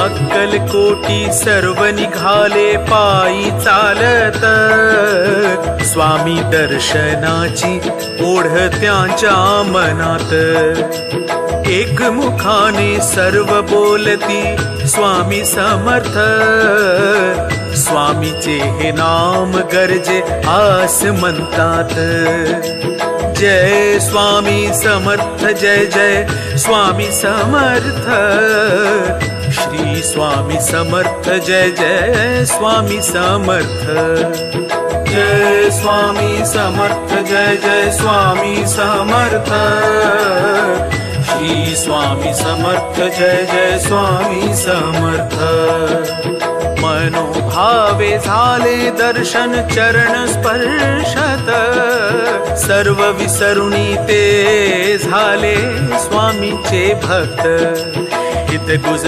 अक्कलकोटी सर्व निघाले पायी चालत, स्वामी दर्शनाची ओढ त्यांच्या मनात। एक मुखाने सर्व बोलती स्वामी समर्थ, स्वामीचे हे नाम गरजे आस म्हणतात। जय स्वामी समर्थ, जय जय स्वामी समर्थ, श्री स्वामी समर्थ, जय जय स्वामी समर्थ। जय स्वामी समर्थ, जय जय स्वामी समर्थ, श्री स्वामी समर्थ, जय जय स्वामी समर्थ। मनोभावे झाले दर्शन चरण स्पर्शत, सर्व विसरुनी ते झाले स्वामीचे भक्त। हित गुज